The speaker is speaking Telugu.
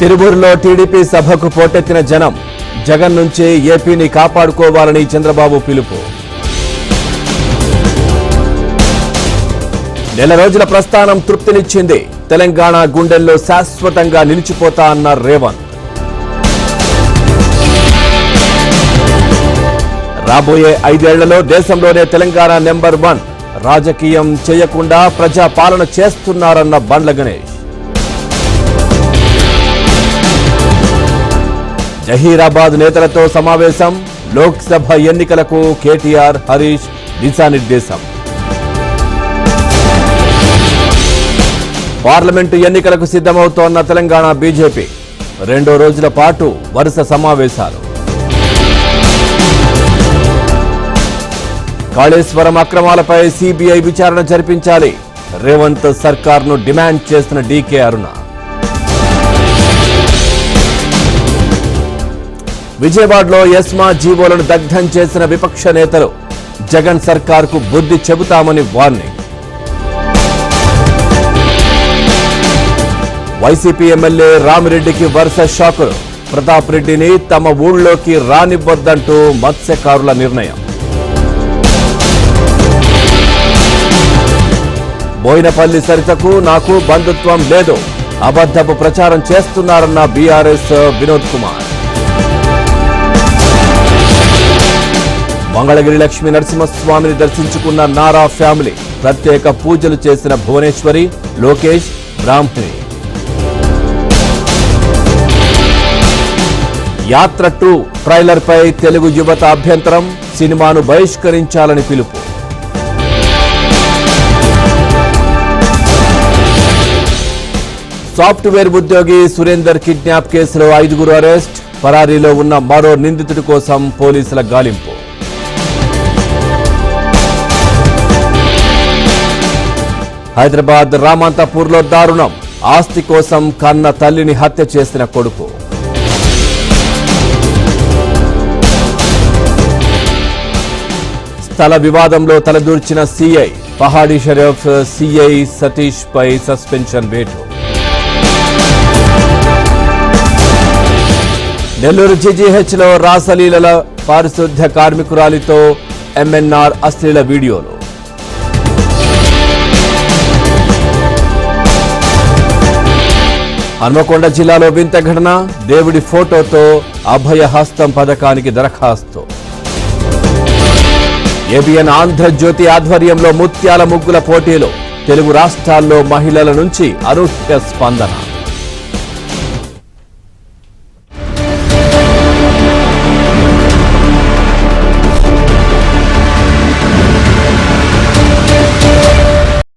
తిరువూరులో టీడీపీ సభకు పోటెత్తిన జనం. జగన్ నుంచి ఏపీని కాపాడుకోవాలని చంద్రబాబు పిలుపు. నెల రోజుల ప్రస్థానం తృప్తినిచ్చింది. తెలంగాణ గుండెల్లో శాశ్వతంగా నిలిచిపోతా అన్న రేవంత్. రాబోయే 5 ఏళ్లలో దేశంలోనే తెలంగాణ నెంబర్ 1. రాజకీయం చేయకుండా ప్రజా పాలన చేస్తున్నారన్న బండ్ల గణేష్. జహీరాబాద్ నేతలతో సమావేశం. లోక్సభ ఎన్నికలకు కేటీఆర్, హరీష్ దిశానిర్దేశం. పార్లమెంటు ఎన్నికలకు సిద్ధమవుతోన్న తెలంగాణ బీజేపీ. 2 రోజుల పాటు వరుస సమావేశాలు. కాళేశ్వరం అక్రమాలపై సిబిఐ విచారణ జరిపించాలి. రేవంత్ సర్కార్ను డిమాండ్ చేసిన డీకే అరుణ. విజయవాడలో ఎస్మా జీవోలను దగ్ధం చేసిన విపక్ష నేతలు. జగన్ సర్కార్కు బుద్ధి చెబుతామని వార్నింగ్. వైసీపీ ఎమ్మెల్యే రామిరెడ్డికి వరుస షాకులు. ప్రతాప్ రెడ్డిని తమ ఊళ్ళోకి రానివ్వొద్దంటూ మత్స్యకారుల నిర్ణయం. బోయినపల్లి సరితకు నాకు బంధుత్వం లేదు, అబద్ధపు ప్రచారం చేస్తున్నారన్న బీఆర్ఎస్ వినోద్ కుమార్. మంగళగిరి లక్ష్మీ నరసింహస్వామిని దర్శించుకున్న నారా ఫ్యామిలీ. ప్రత్యేక పూజలు చేసిన భువనేశ్వరి, లోకేష్, బ్రాహ్మణి. యాత్ర 2 ట్రైలర్పై తెలుగు యువత అభ్యంతరం. సినిమాను బహిష్కరించాలని పిలుపు. సాఫ్ట్వేర్ ఉద్యోగి సురేందర్ కిడ్నాప్ కేసులో 5గురు అరెస్ట్. పరారీలో ఉన్న మరో నిందితుడి కోసం పోలీసుల గాలింపు. హైదరాబాద్ రామంతపూర్లో దారుణం. ఆస్తి కోసం కన్న తల్లిని హత్య చేసిన కొడుకు. స్థల వివాదంలో తలదూర్చిన సీఐ. పహాడీ షరీఫ్ సీఐ సతీష్ పై సస్పెన్షన్ వేటు. నెల్లూరు జీజీహెచ్లో రాసలీలల పారిశుద్ధ్య కార్మికురాలితో ఎంఎన్ఆర్ అశ్లీల వీడియోలు. హన్మకొండ జిల్లాలో వింత ఘటన. దేవుడి ఫోటోతో అభయహస్తం పథకానికి దరఖాస్తు. ఏబిఎన్ ఆంధ్రజ్యోతి ఆధ్వర్యంలో ముత్యాల ముగ్గుల పోటీలు. తెలుగు రాష్ట్రాల్లో మహిళల నుంచి అనూహ్య స్పందన.